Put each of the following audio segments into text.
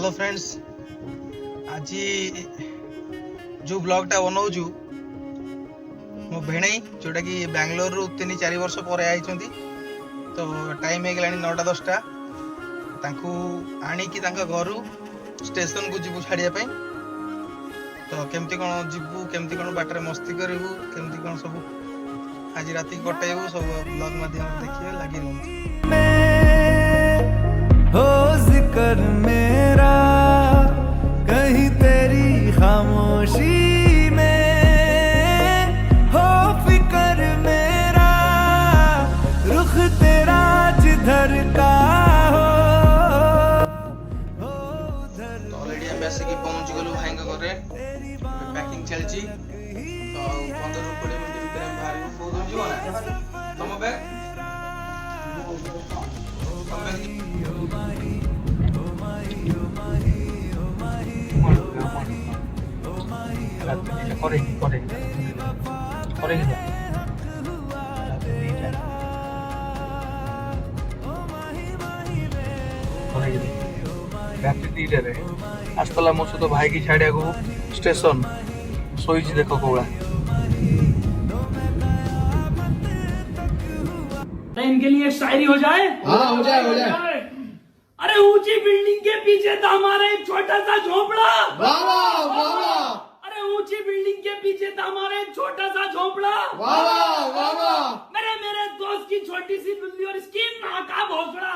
Hello friends, आज जो ब्लॉगटा बनाऊँ मो भेणे जोटा कि बेंगलोर 3-4 वर्ष पर आई तो टाइम हो गला 9-10 आणिकी घर स्टेशन को जीवु छाड़िया तो केमती कौन जीवु केमती कौन बाटर मस्ती करूँ केमती कौन सब आज राति कटेबू सब ब्लॉग माध्यम देखिए लगी हो जिक्र मेरा कहीं तेरी खामोशी में हो फिक्र मेरा रुख तेरा जिधर का हो ऑलरेडी हम बेसिक पहुंच गलु भाई घरे पैकिंग चलची तो 15-20 मिनट भीतर हम बाहर को फोन जीव ना तुम बैग आसला मो सहित भाई की छाड़िया को स्टेशन शोई देख कौड़ा इनके लिए एक शायरी हो जाए। हाँ हो जाए। अरे ऊंची बिल्डिंग के पीछे था हमारा एक छोटा सा झोपड़ा। वाह वाह। अरे ऊंची बिल्डिंग के पीछे था हमारा एक छोटा सा झोपड़ा। वाह। मेरे दोस्त की छोटी सी बिल्ली और इसकी माँ का भोसड़ा।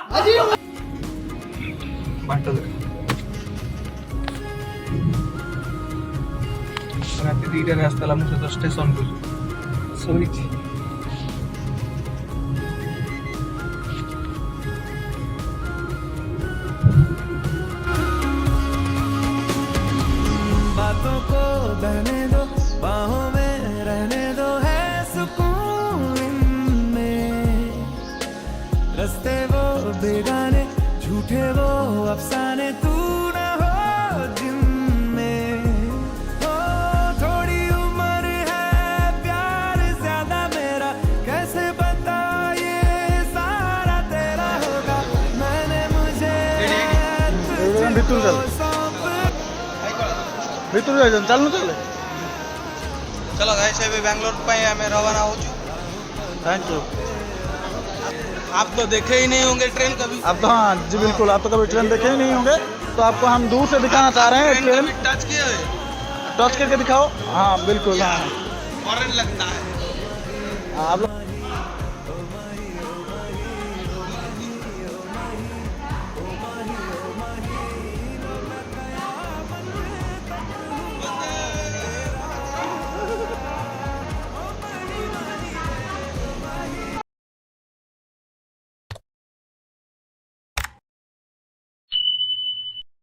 राति 2टाରେ आसला मो सहित स्टेशन को शोई बातों को बहने दो बाहों में रहने दो है सुकून इनमें रस्ते वो बेगाने झूठे वो अफसाने तू न हो जिनमें हो थोड़ी उम्र है प्यार ज्यादा मेरा कैसे बता ये सारा तेरा होगा मैंने मुझे भीतर जाए चलू चले चलो गाइस अभी बेंगलोर पे हमें रवाना हो थैंक यू। आप तो देखे ही नहीं होंगे ट्रेन कभी। आप तो हाँ जी बिल्कुल, आप तो कभी ट्रेन देखे ही नहीं होंगे तो आपको हम दूर से दिखाना चाह रहे हैं ट्रेन टच किया है टच करके दिखाओ। हाँ बिल्कुल, हाँ फॉरेन लगता है आप लोग